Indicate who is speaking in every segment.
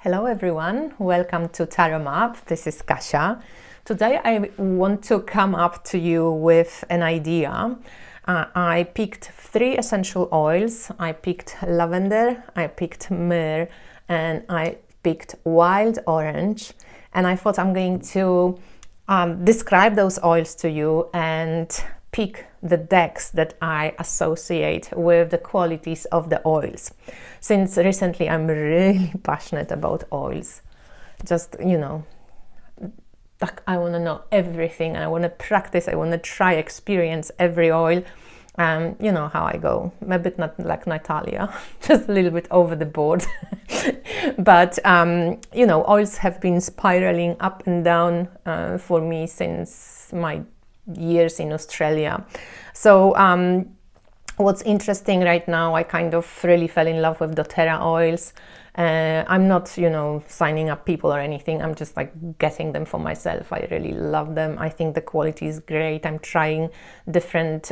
Speaker 1: Hello everyone, welcome to Tarot Map. This is Kasia. Today I want to come up to you with an idea. I picked 3 essential oils. I picked lavender, I picked myrrh, and I picked wild orange. And I thought I'm going to describe those oils to you and pick the decks that I associate with the qualities of the oils. Since recently I'm really passionate about oils. Just, like I want to know everything. I want to practice, I want to try, experience every oil. You know how I go, a bit not like Natalia, just a little bit over the board. But, oils have been spiraling up and down for me since my years in Australia. So what's interesting right now, I kind of really fell in love with doTERRA oils. I'm not, signing up people or anything. I'm just like getting them for myself. I really love them. I think the quality is great. I'm trying different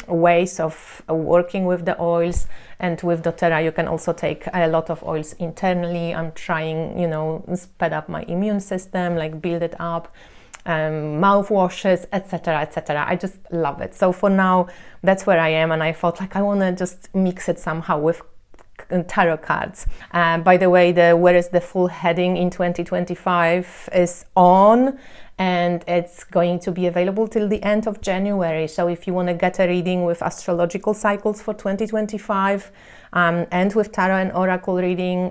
Speaker 1: ways of working with the oils. And with doTERRA, you can also take a lot of oils internally. I'm trying, speed up my immune system, like build it up. Mouthwashes, etc., etc. I just love it. So for now, that's where I am, and I thought like I want to just mix it somehow with tarot cards. By the way, where is the full heading in 2025 is on, and it's going to be available till the end of January. So if you want to get a reading with astrological cycles for 2025 and with tarot and oracle reading,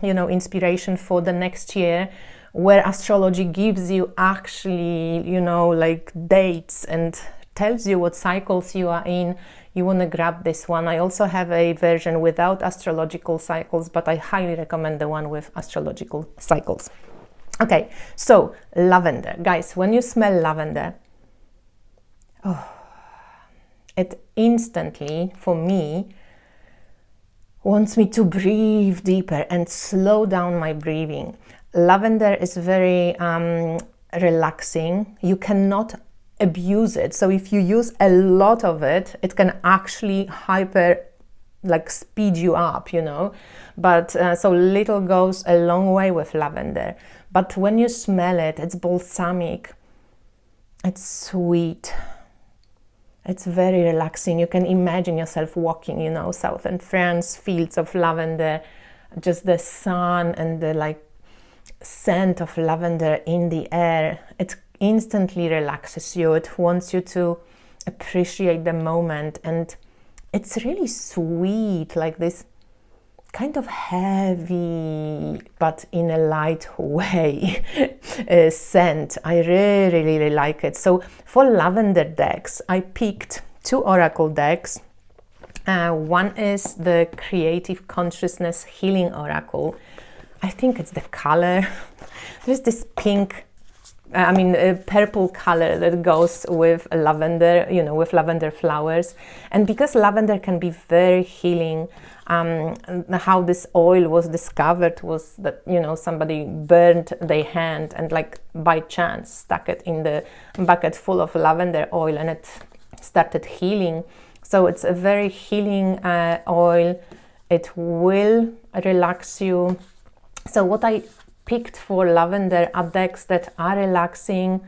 Speaker 1: inspiration for the next year, where astrology gives you actually, like dates and tells you what cycles you are in, you want to grab this one. I also have a version without astrological cycles, but I highly recommend the one with astrological cycles. Okay, so lavender. Guys, when you smell lavender, it instantly, for me, wants me to breathe deeper and slow down my breathing. Lavender is very relaxing. You cannot abuse it. So if you use a lot of it, it can actually speed you up, But so little goes a long way with lavender. But when you smell it, it's balsamic. It's sweet. It's very relaxing. You can imagine yourself walking, south in France, fields of lavender, just the sun and the scent of lavender in the air. It instantly relaxes you. It wants you to appreciate the moment, and it's really sweet, like this kind of heavy but in a light way scent. I really, really like it. So for lavender decks, I picked 2 oracle decks. One is the Creative Consciousness Healing Oracle. I think it's the color. There's this pink, purple color that goes with lavender, with lavender flowers. And because lavender can be very healing, how this oil was discovered was that, somebody burned their hand and by chance stuck it in the bucket full of lavender oil, and it started healing. So it's a very healing oil. It will relax you. So what I picked for lavender are decks that are relaxing,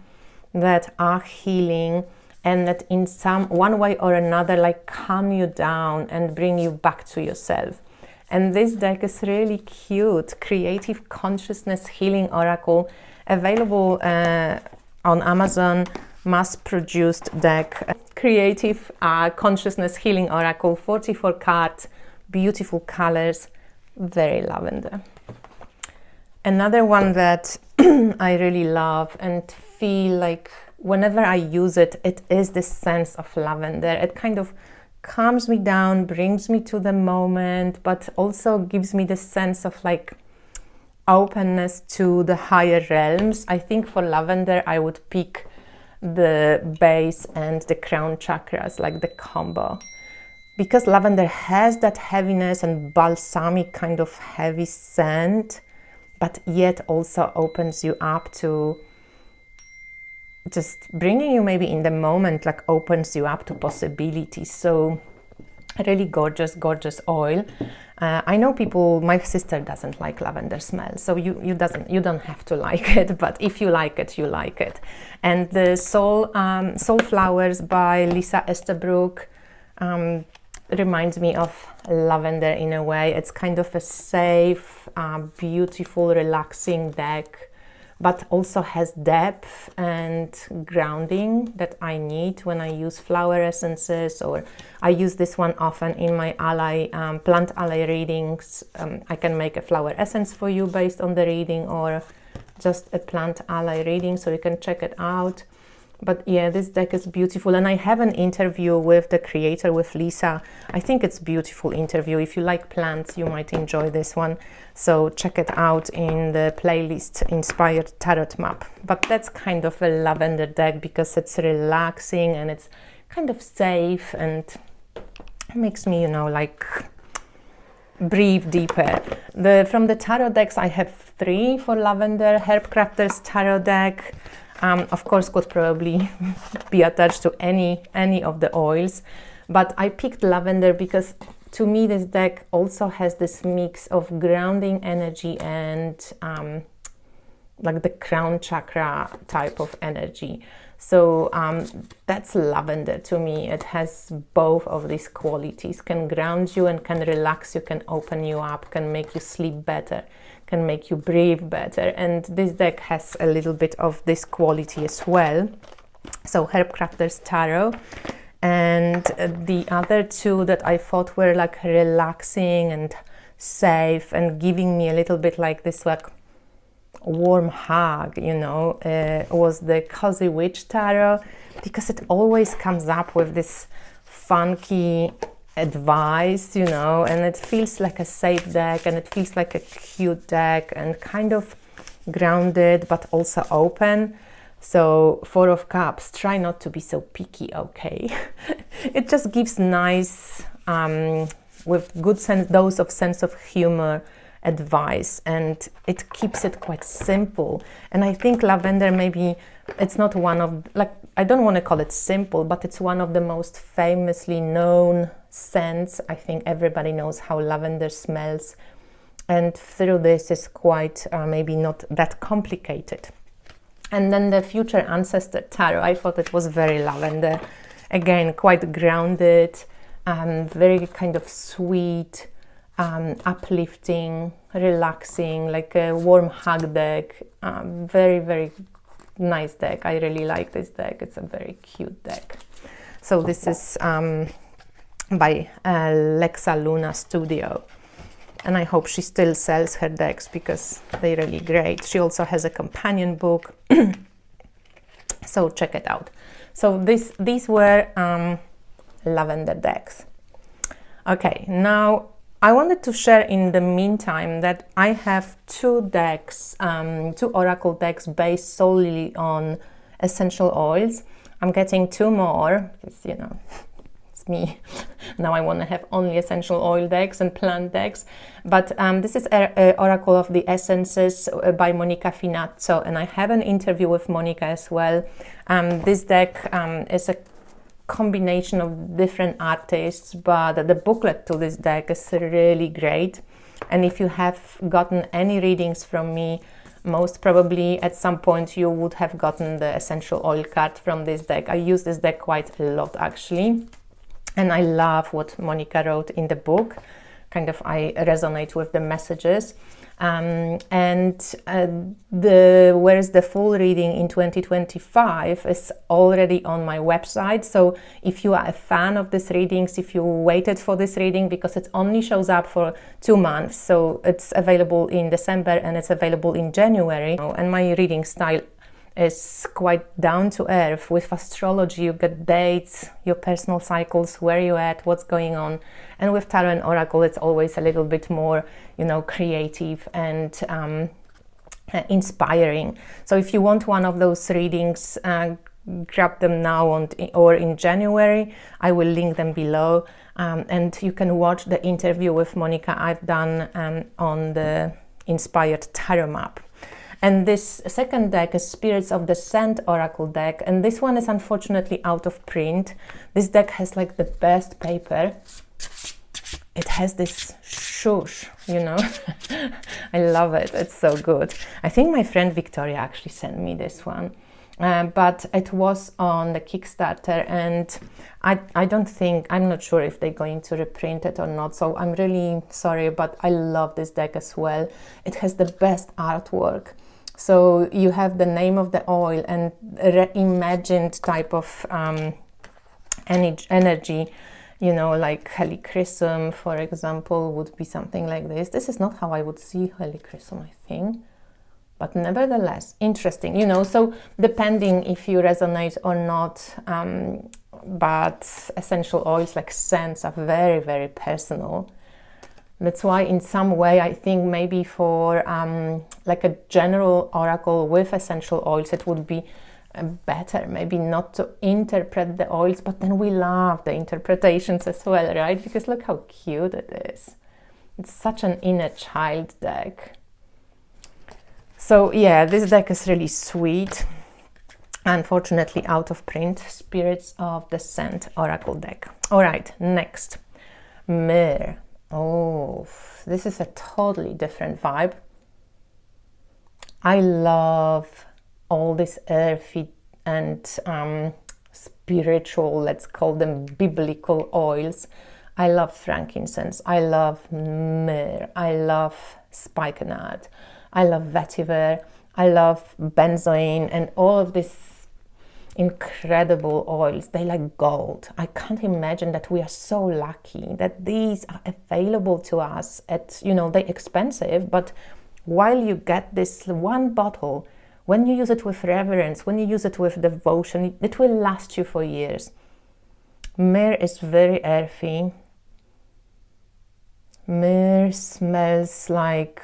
Speaker 1: that are healing, and that in one way or another calm you down and bring you back to yourself. And this deck is really cute. Creative Consciousness Healing Oracle, available on Amazon, mass-produced deck. Creative Consciousness Healing Oracle, 44 cards, beautiful colors, very lavender. Another one that I really love and feel like whenever I use it, it is this sense of lavender. It kind of calms me down, brings me to the moment, but also gives me this sense of openness to the higher realms. I think for lavender, I would pick the base and the crown chakras, the combo. Because lavender has that heaviness and balsamic kind of heavy scent, but yet also opens you up to just bringing you maybe in the moment, opens you up to possibilities. So Really gorgeous, gorgeous oil. I know people, my sister doesn't like lavender smell, so you don't have to like it, but if you like it, you like it. And the Soul Flowers by Lisa Estabrook reminds me of lavender in a way. It's kind of a safe, beautiful, relaxing deck, but also has depth and grounding that I need when I use flower essences, or I use this one often in my plant ally readings. I can make a flower essence for you based on the reading, or just a plant ally reading, so you can check it out. But yeah, this deck is beautiful, and I have an interview with the creator, with Lisa. I think it's a beautiful interview. If you like plants, you might enjoy this one. So check it out in the playlist Inspired Tarot Map. But that's kind of a lavender deck because it's relaxing and it's kind of safe and makes me, you know, like breathe deeper. From the tarot decks, I have 3 for lavender. Herb Crafter's tarot deck. Of course, could probably be attached to any of the oils, but I picked lavender because to me this deck also has this mix of grounding energy and like the crown chakra type of energy. So that's lavender to me. It has both of these qualities, can ground you and can relax you, can open you up, can make you sleep better, can make you breathe better. And this deck has a little bit of this quality as well. So Herb Crafter's Tarot. And the other 2 that I thought were like relaxing and safe and giving me a little bit like this like warm hug, you know, was the Cozy Witch Tarot, because it always comes up with this funky advice, you know, and it feels like a safe deck, and it feels like a cute deck and kind of grounded but also open. So 4 of Cups, try not to be so picky, okay? It just gives nice, with good dose of sense of humor advice, and it keeps it quite simple. And I think lavender, maybe it's not one of, like, I don't want to call it simple, but it's one of the most famously known scents. I think everybody knows how lavender smells, and through this is quite maybe not that complicated. And then the Future Ancestor Tarot, I thought it was very lavender. Again, quite grounded, very kind of sweet, uplifting, relaxing, like a warm hug deck. Very, very nice deck. I really like this deck. It's a very cute deck. So this is by Lexa Luna Studio. And I hope she still sells her decks because they're really great. She also has a companion book. So check it out. So these were lavender decks. Okay, now I wanted to share in the meantime that I have 2 decks, 2 oracle decks based solely on essential oils. I'm getting 2 more because, you know, it's me. Now I want to have only essential oil decks and plant decks. But this is Oracle of the Essences by Monica Finazzo, and I have an interview with Monica as well. This deck is a combination of different artists, but the booklet to this deck is really great. And if you have gotten any readings from me, most probably at some point you would have gotten the essential oil card from this deck. I use this deck quite a lot actually, and I love what Monica wrote in the book. Kind of I resonate with the messages. Whereas the full reading in 2025 is already on my website. So if you are a fan of these readings, if you waited for this reading, because it only shows up for 2 months, so it's available in December and it's available in January. And my reading style is quite down to earth. With astrology, you get dates, your personal cycles, where you're at, what's going on. And with tarot and oracle, it's always a little bit more, you know, creative and inspiring. So if you want one of those readings, grab them now or in January. I will link them below. And you can watch the interview with Monica I've done on the Inspired Tarot Map. And this second deck is Spirits of the Sand Oracle deck, and this one is unfortunately out of print. This deck has like the best paper. it has this shush, you know. I love it. It's so good. I think my friend Victoria actually sent me this one. But it was on the Kickstarter, and I don't think, I'm not sure if they're going to reprint it or not, so I'm really sorry, but I love this deck as well. It has the best artwork. So you have the name of the oil and reimagined type of energy, you know, like helichrysum, for example, would be something like this. This is not how I would see helichrysum, I think. But nevertheless, interesting, you know, so depending if you resonate or not, but essential oils like scents are very, very personal. That's why in some way I think maybe for like a general oracle with essential oils, it would be better maybe not to interpret the oils, but then we love the interpretations as well, right? Because look how cute it is. It's such an inner child deck. So yeah, this deck is really sweet. Unfortunately out of print. Spirits of the Scent Oracle deck. All right, next. Myrrh. Oh, this is a totally different vibe. I love all these earthy and spiritual, let's call them biblical oils. I love frankincense. I love myrrh. I love spikenard. I love vetiver, I love benzoin, and all of these incredible oils. They like gold. I can't imagine that we are so lucky that these are available to us at, you know, they're expensive, but while you get this one bottle, when you use it with reverence, when you use it with devotion, it will last you for years. Myrrh is very earthy. Myrrh smells like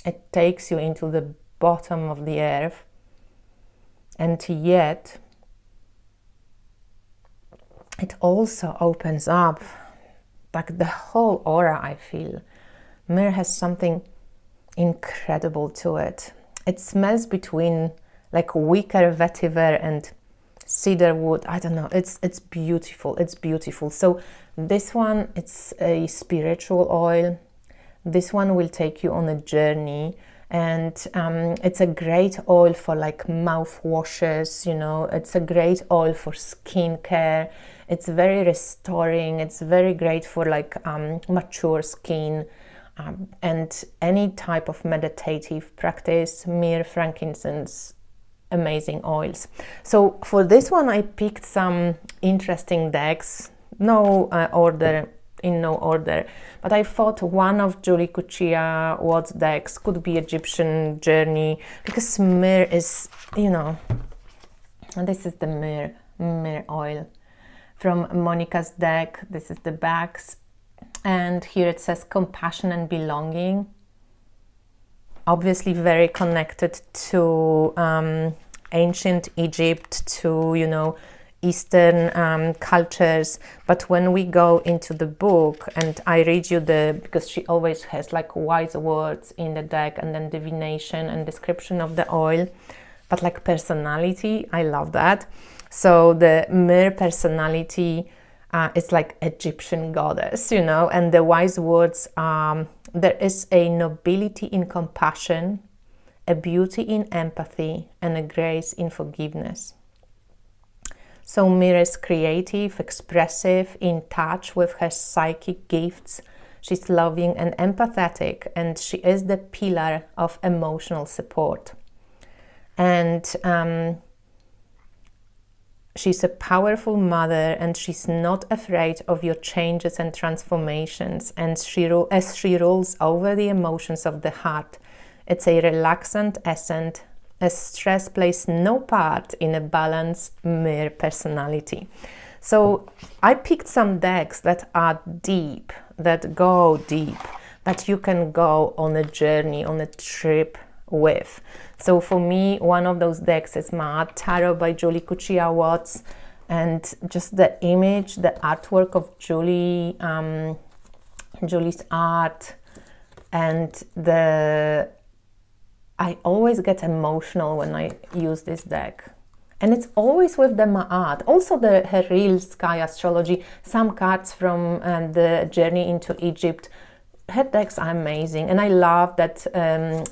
Speaker 1: it takes you into the bottom of the earth, and yet it also opens up like the whole aura. I feel myrrh has something incredible to it. It smells between like wicker, vetiver and cedar wood. I don't know, it's beautiful. It's beautiful. So this one, it's a spiritual oil. This one will take you on a journey, and it's a great oil for like mouth washes, you know. It's a great oil for skincare. It's very restoring. It's very great for like mature skin and any type of meditative practice. Myrrh, frankincense, amazing oils. So for this one I picked some interesting decks. No order, in no order, but I thought one of Julie Cuccia Watt's decks could be Egyptian Journey, because myrrh is, you know, and this is the myrrh oil from Monica's deck. This is the backs, and here it says compassion and belonging. Obviously very connected to ancient Egypt, to, you know, Eastern cultures. But when we go into the book and I read you because she always has like wise words in the deck, and then divination and description of the oil, but like personality, I love that. So the myrrh personality is like Egyptian goddess, you know, and the wise words, there is a nobility in compassion, a beauty in empathy, and a grace in forgiveness. So Myrrh is creative, expressive, in touch with her psychic gifts. She's loving and empathetic, and she is the pillar of emotional support. And she's a powerful mother, and she's not afraid of your changes and transformations. And as she rules over the emotions of the heart, it's a relaxant essence. As stress plays no part in a balanced myrrh personality. So I picked some decks that are deep, that go deep, that you can go on a journey, on a trip with. So for me, one of those decks is Ma'at Tarot by Julie Cuccia Watt, and just the image, the artwork of Julie's art, and I always get emotional when I use this deck. And it's always with the Ma'at. Also her real sky astrology, some cards from the journey into Egypt. Her decks are amazing, and I love that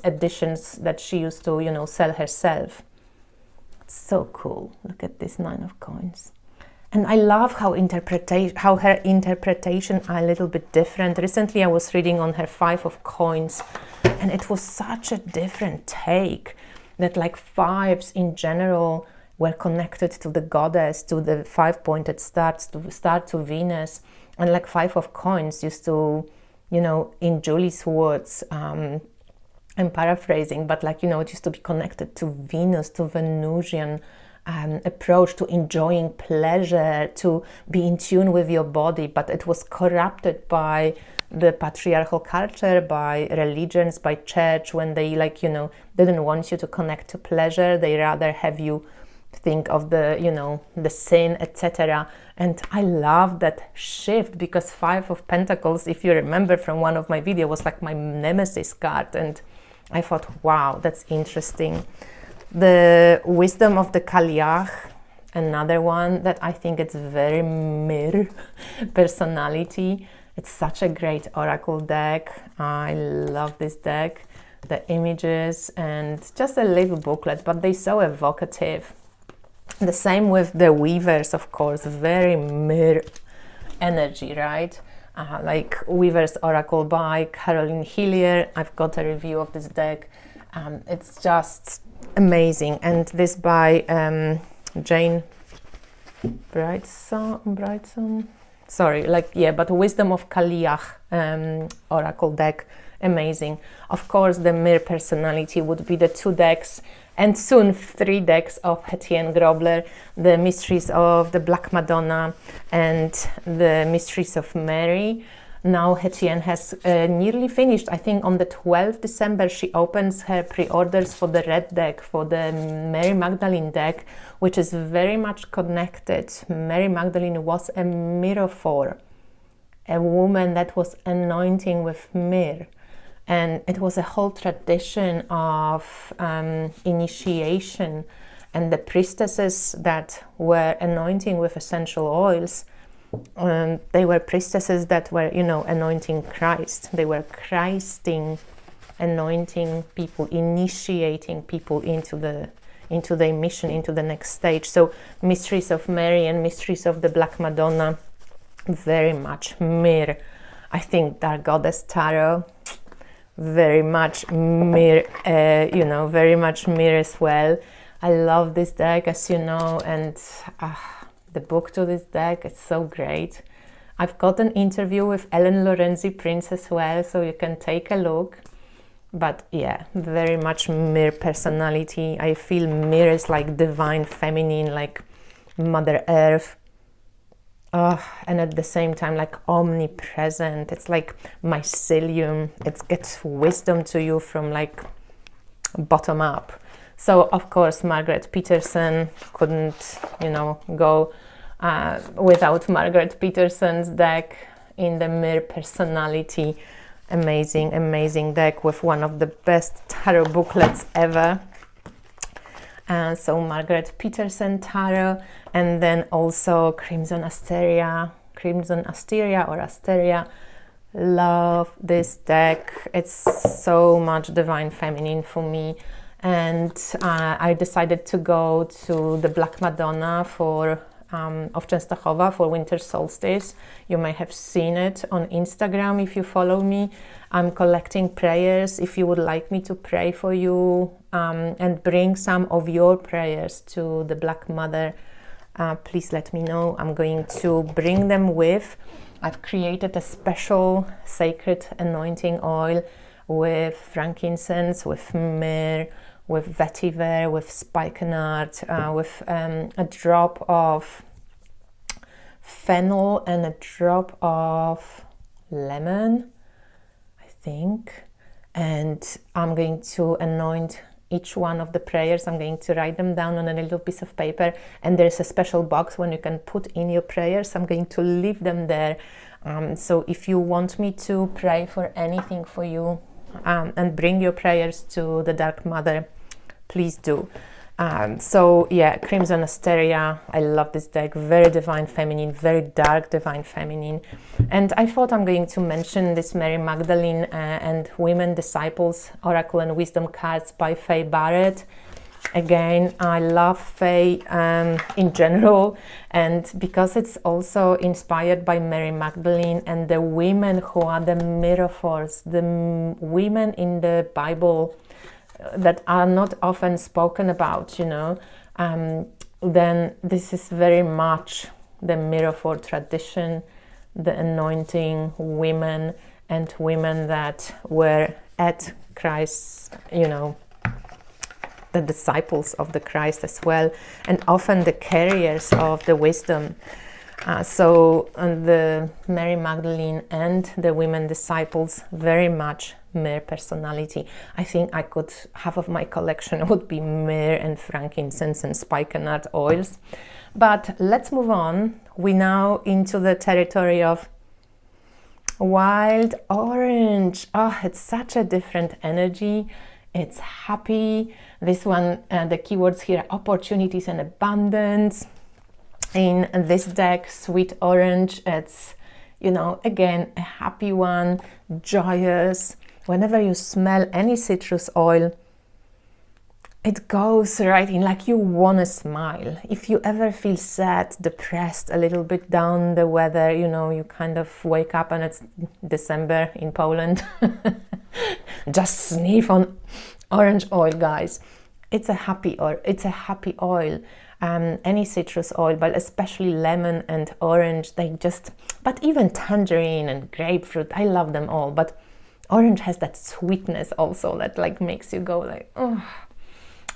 Speaker 1: editions that she used to, sell herself. It's so cool. Look at this 9 of coins. And I love how her interpretation are a little bit different. Recently I was reading on her 5 of coins, and it was such a different take, that like 5s in general were connected to the goddess, to the 5-pointed star to Venus, and like 5 of coins used to, in Julie's words, I'm paraphrasing, but like, it used to be connected to Venus, to Venusian approach, to enjoying pleasure, to be in tune with your body, but it was corrupted by the patriarchal culture, by religions, by church, when they didn't want you to connect to pleasure. They rather have you think of the sin, etc. And I love that shift, because 5 of Pentacles, if you remember from one of my videos, was like my nemesis card, and I thought, wow, that's interesting. The Wisdom of the Kaliach, another one that I think it's very Myrrh personality. It's such a great oracle deck. I love this deck, the images, and just a little booklet, but they're so evocative. The same with the Weavers, of course, very Myrrh energy, right? Like Weaver's Oracle by Caroline Hillier. I've got a review of this deck. It's just amazing. And this by Jane Brightson. Sorry, but Wisdom of Kaliach Oracle deck, amazing. Of course, the Myrrh personality would be the 2 decks, and soon 3 decks of Etienne Grobler, the Mysteries of the Black Madonna and the Mysteries of Mary. Now Etienne has nearly finished. I think on the 12th December she opens her pre-orders for the red deck, for the Mary Magdalene deck, which is very much connected. Mary Magdalene was a myrrhophore, a woman that was anointing with myrrh. And it was a whole tradition of initiation, and the priestesses that were anointing with essential oils, they were priestesses that were, anointing Christ. They were Christing, anointing people, initiating people into their mission, into the next stage. So Mysteries of Mary and Mysteries of the Black Madonna, very much Myrrh. I think Dark Goddess Tarot, very much Myrrh, very much Myrrh as well. I love this deck, as you know, and the book to this deck is so great. I've got an interview with Ellen Lorenzi Prince as well, so you can take a look. But yeah, very much Myrrh personality. I feel Myrrh is like divine feminine, like Mother Earth. And at the same time, like omnipresent. It's like mycelium. It gets wisdom to you from like bottom up. So of course, Margaret Peterson couldn't, go without Margaret Peterson's deck in the Myrrh personality. Amazing, amazing deck with one of the best tarot booklets ever. So Margaret Peterson Tarot, and then also Crimson Asteria or Asteria. Love this deck. It's so much divine feminine for me. And I decided to go to the Black Madonna of Częstochowa for winter solstice. You may have seen it on Instagram if you follow me. I'm collecting prayers. If you would like me to pray for you and bring some of your prayers to the Black Mother, please let me know. I'm going to bring them with. I've created a special sacred anointing oil with frankincense, with myrrh, with vetiver, with spikenard, with a drop of fennel and a drop of lemon, I think. And I'm going to anoint each one of the prayers. I'm going to write them down on a little piece of paper, and there's a special box when you can put in your prayers. I'm going to leave them there. So if you want me to pray for anything for you and bring your prayers to the Dark Mother, please do. So yeah, Crimson Asteria, I love this deck, very divine feminine, very dark divine feminine. And I thought I'm going to mention this Mary Magdalene and Women Disciples Oracle and Wisdom cards by Faye Barrett. Again, I love Faye in general, and because it's also inspired by Mary Magdalene and the women who are the miraphors, the women in the Bible that are not often spoken about, you know, then this is very much the miraphor tradition, the anointing women and women that were at Christ, you know, the disciples of the Christ as well, and often the carriers of the wisdom. So the Mary Magdalene and the women disciples, very much myrrh personality. I think I could, half of my collection would be myrrh and frankincense and spikenard oils. But let's move on. We now into the territory of wild orange. Oh, it's such a different energy. It's happy. This one, the keywords here, opportunities and abundance. In this deck, sweet orange, it's, you know, again, a happy one, joyous. Whenever you smell any citrus oil, it goes right in, like you want to smile. If you ever feel sad, depressed, a little bit down the weather, you know, you kind of wake up and it's December in Poland. Just sniff on orange oil, guys. It's a happy oil. It's a happy oil. Any citrus oil, but especially lemon and orange, they just, but even tangerine and grapefruit, I love them all. But orange has that sweetness also that like makes you go like, oh,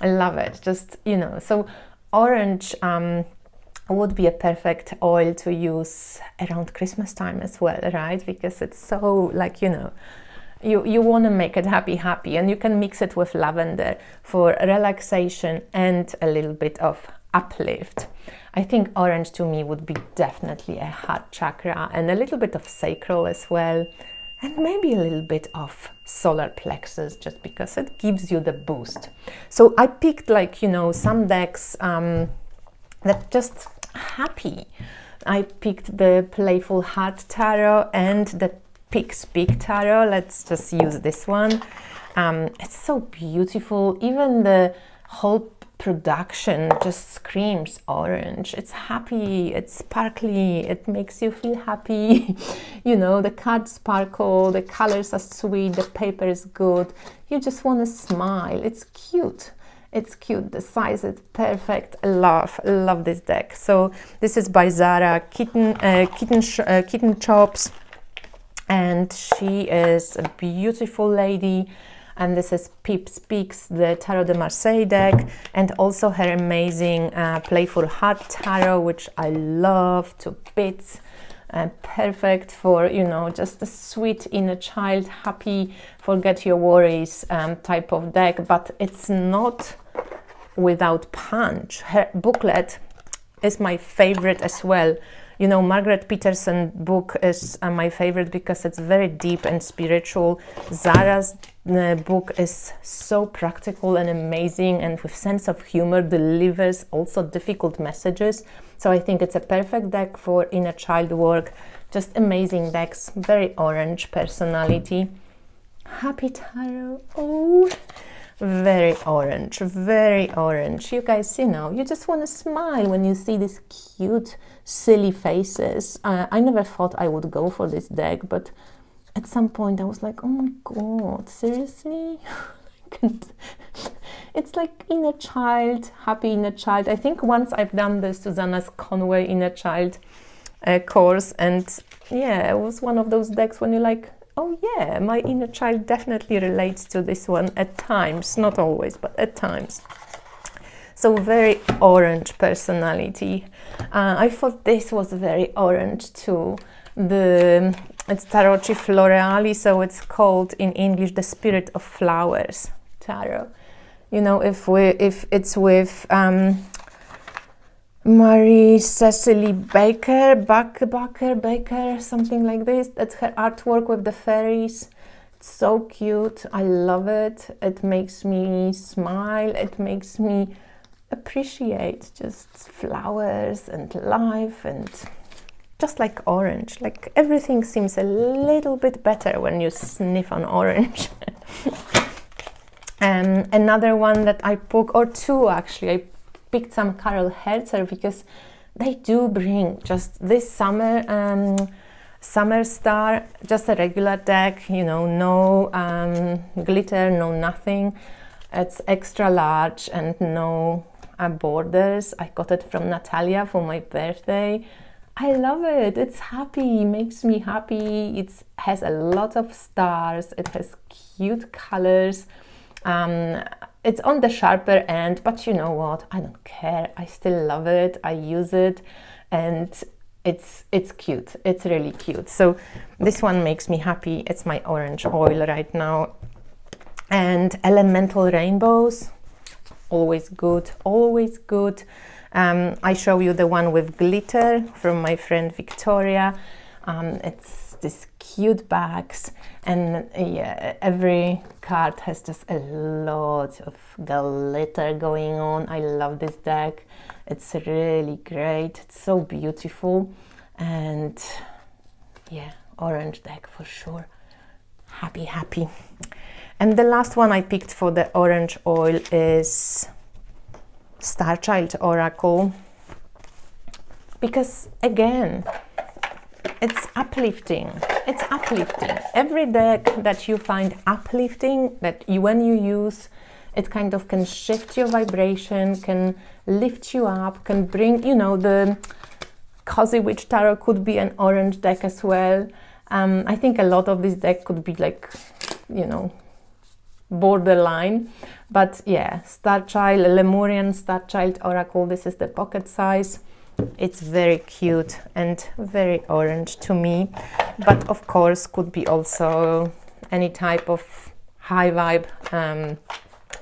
Speaker 1: I love it. Just, you know, so orange would be a perfect oil to use around Christmas time as well, right? Because it's so like, you know, you want to make it happy, and you can mix it with lavender for relaxation and a little bit of uplift. I think orange to me would be definitely a heart chakra and a little bit of sacral as well, and maybe a little bit of solar plexus, just because it gives you the boost. So I picked, like, you know, some decks that just happy. I picked the Playful Heart Tarot and the Pig's Peak Tarot. Let's just use this one. It's so beautiful. Even the whole production just screams orange. It's happy, it's sparkly, it makes you feel happy. You know, the cards sparkle, the colors are sweet, the paper is good. You just want to smile. It's cute. It's cute. The size is perfect. I love this deck. So this is by Zara Kitten Chops, and she is a beautiful lady. And this is Pip Speaks, the Tarot de Marseille deck, and also her amazing Playful Heart Tarot, which I love to bits. Perfect for, you know, just a sweet inner child, happy, forget your worries type of deck. But it's not without punch. Her booklet is my favorite as well. You know, Margaret Peterson book is my favorite because it's very deep and spiritual. Zara's book is so practical and amazing, and with sense of humor delivers also difficult messages. So I think it's a perfect deck for inner child work. Just amazing decks, very orange personality. Happy Tarot. Oh, very orange, very orange. You guys, you know, you just want to smile when you see these cute, silly faces. I never thought I would go for this deck, but at some point I was like, oh my god, seriously? It's like inner child, happy inner child. I think once I've done the Susanna's Conway inner child course, and yeah, it was one of those decks when you're like, oh yeah, my inner child definitely relates to this one at times, not always, but at times. So very orange personality. I thought this was very orange too. It's Tarocchi Floreali, so it's called in English the Spirit of Flowers Tarot. You know, if it's with Marie Cecily Baker, something like this. That's her artwork with the fairies. It's so cute. I love it. It makes me smile. It makes me appreciate just flowers and life, and just like orange, like everything seems a little bit better when you sniff on orange. And another one that I picked, or two actually, I picked some Carol Herzer because they do bring just this summer Summer Star, just a regular deck, you know, no glitter, no nothing. It's extra large and no borders. I got it from Natalia for my birthday. I love it. It's happy, makes me happy. It has a lot of stars. It has cute colors. It's on the sharper end, but you know what? I don't care. I still love it. I use it, and it's cute. It's really cute. So this one makes me happy. It's my orange oil right now. And elemental rainbows, always good, always good. I show you the one with glitter from my friend Victoria. It's this cute bags, and yeah, every card has just a lot of glitter going on. I love this deck. It's really great. It's so beautiful, and yeah, orange deck for sure. Happy, happy. And the last one I picked for the orange oil is Starchild Oracle, because again, it's uplifting. It's uplifting. Every deck that you find uplifting, that you, when you use, it kind of can shift your vibration, can lift you up, can bring, you know, the Cozy Witch Tarot could be an orange deck as well. I think a lot of this deck could be like, you know, borderline, but yeah, Starchild, Lemurian Starchild Oracle, this is the pocket size. It's very cute and very orange to me, but of course could be also any type of high vibe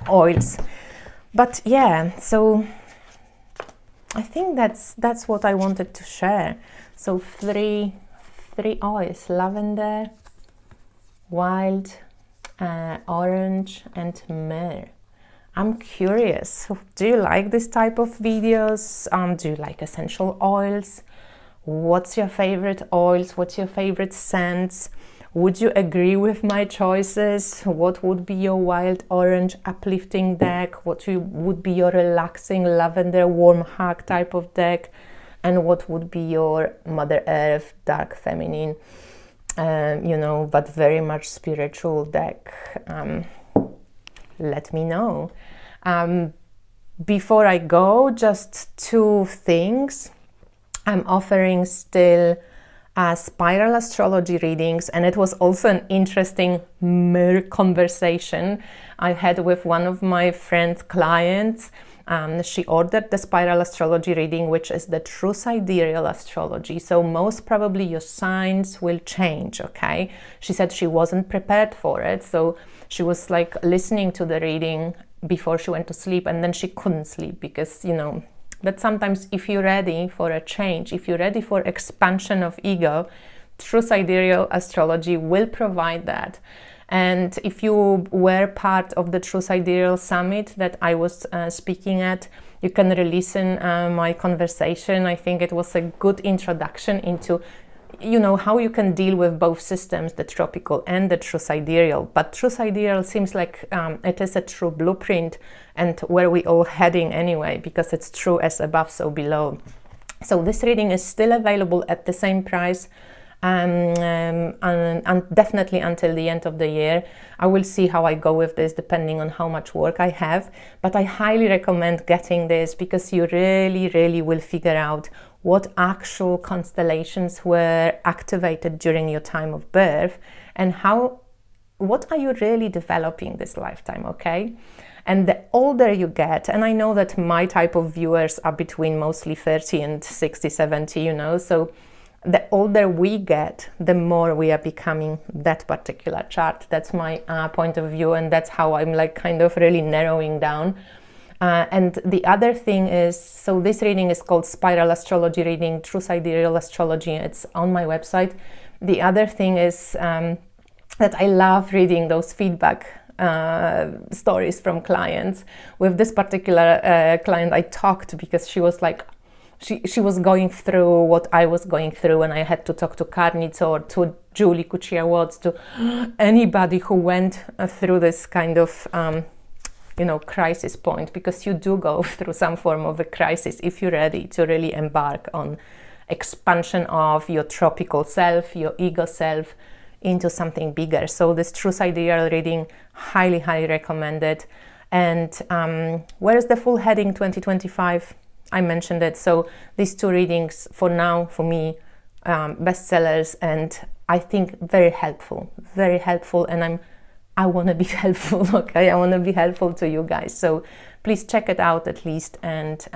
Speaker 1: oils. But yeah, so I think that's what I wanted to share. So three oils: lavender, wild, orange, and myrrh. I'm curious, do you like this type of videos? Do you like essential oils? What's your favorite oils? What's your favorite scents? Would you agree with my choices? What would be your wild orange uplifting deck? What would be your relaxing lavender warm hug type of deck? And what would be your Mother Earth dark feminine, you know, but very much spiritual deck? Let me know. Before I go, just two things. I'm offering still spiral astrology readings, and it was also an interesting Myrrh conversation I had with one of my friend's clients. She ordered the spiral astrology reading, which is the true sidereal astrology. So most probably your signs will change, okay? She said she wasn't prepared for it. So she was like listening to the reading before she went to sleep, and then she couldn't sleep because, you know, that sometimes if you're ready for a change, if you're ready for expansion of ego, true sidereal astrology will provide that. And if you were part of the True Sidereal Summit that I was speaking at, you can re-listen my conversation. I think it was a good introduction into, you know, how you can deal with both systems, the tropical and the true sidereal. But true sidereal seems like it is a true blueprint and where we all heading anyway, because it's true as above, so below. So this reading is still available at the same price. And definitely until the end of the year. I will see how I go with this depending on how much work I have, but I highly recommend getting this because you really will figure out what actual constellations were activated during your time of birth and what are you really developing this lifetime, okay? And the older you get, and I know that my type of viewers are between mostly 30 and 60, 70, you know, so the older we get, the more we are becoming that particular chart. That's my point of view, and that's how I'm like kind of really narrowing down. And the other thing is, so this reading is called Spiral Astrology Reading, True Sidereal Astrology. It's on my website. The other thing is that I love reading those feedback stories from clients. With this particular client, I talked because she was like, she was going through what I was going through, and I had to talk to Karnitz or to Julie Kuchia-Watts, to anybody who went through this kind of crisis point, because you do go through some form of a crisis if you're ready to really embark on expansion of your tropical self, your ego self, into something bigger. So this true sidereal reading, highly recommended. And where is the full heading 2025? I mentioned it. So these two readings for now, for me, bestsellers, and I think very helpful, and I want to be helpful. Okay, I want to be helpful to you guys, so please check it out at least, and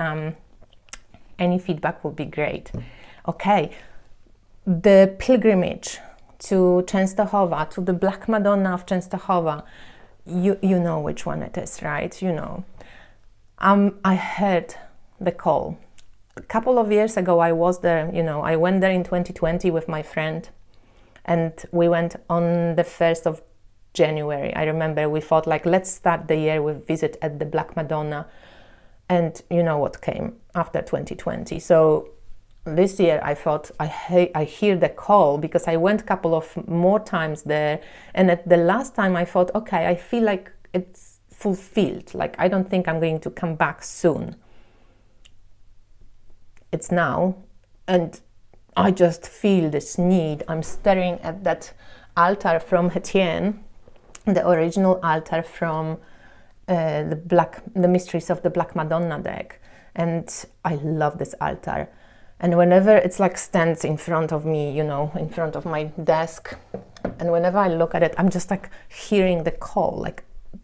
Speaker 1: any feedback will be great. Okay, the pilgrimage to Częstochowa, to the Black Madonna of Częstochowa, you know which one it is, right? You know. I heard the call. A couple of years ago, I was there, I went there in 2020 with my friend, and we went on the 1st of January. I remember we thought, like, let's start the year with visit at the Black Madonna, and you know what came after 2020. So this year I thought, I hear the call, because I went a couple of more times there, and at the last time I thought, okay, I feel like it's fulfilled, like I don't think I'm going to come back soon. It's now, and I just feel this need. I'm staring at that altar from Hetien, the original altar from the Mysteries of the Black Madonna deck, and I love this altar. And whenever it's like stands in front of me, in front of my desk, and whenever I look at it, I'm just like hearing the call, like,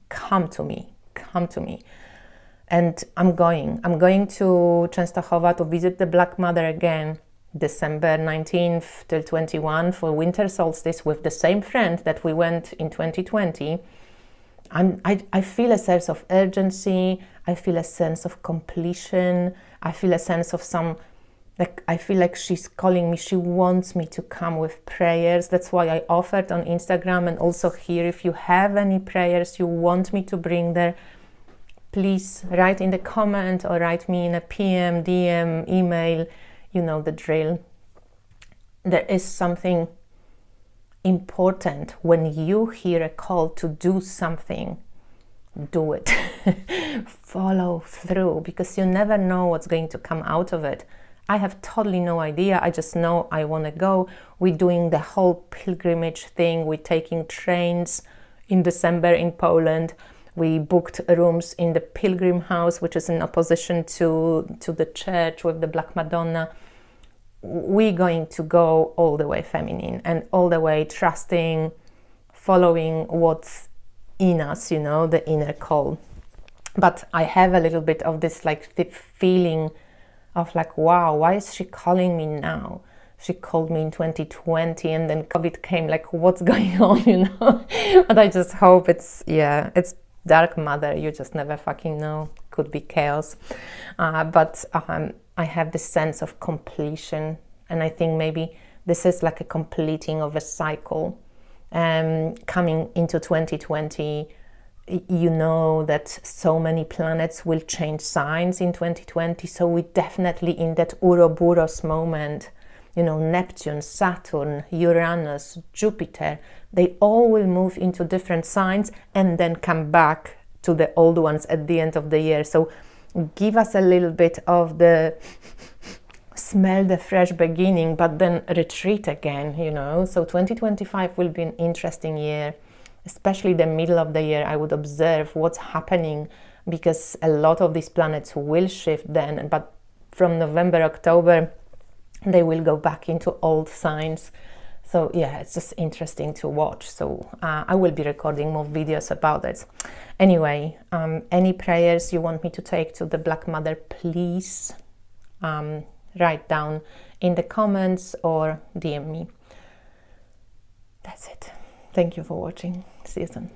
Speaker 1: come to me. And I'm going to Częstochowa to visit the Black Mother again, December 19th till 21 for winter solstice, with the same friend that we went in 2020. I feel a sense of urgency. I feel a sense of completion. I feel a sense of I feel like she's calling me. She wants me to come with prayers. That's why I offered on Instagram and also here, if you have any prayers you want me to bring there, please write in the comment or write me in a PM, DM, email, you know the drill. There is something important when you hear a call to do something. Do it. Follow through, because you never know what's going to come out of it. I have totally no idea. I just know I want to go. We're doing the whole pilgrimage thing. We're taking trains in December in Poland. We booked rooms in the Pilgrim House, which is in opposition to the church with the Black Madonna. We're going to go all the way feminine and all the way trusting, following what's in us, the inner call. But I have a little bit of this feeling of wow, why is she calling me now? She called me in 2020 and then COVID came, what's going on, But I just hope it's Dark Mother, you just never fucking know. Could be chaos. But I have this sense of completion, and I think maybe this is like a completing of a cycle. Coming into 2020, you know that so many planets will change signs in 2020, so we're definitely in that Ouroboros moment. Neptune, Saturn, Uranus, Jupiter, they all will move into different signs and then come back to the old ones at the end of the year. So give us a little bit of the smell the fresh beginning, but then retreat again, So 2025 will be an interesting year, especially the middle of the year. I would observe what's happening, because a lot of these planets will shift then, but from November, October, they will go back into old signs. So yeah, it's just interesting to watch. So I will be recording more videos about it. Anyway, any prayers you want me to take to the Black Mother, please write down in the comments or DM me. That's it. Thank you for watching. See you soon.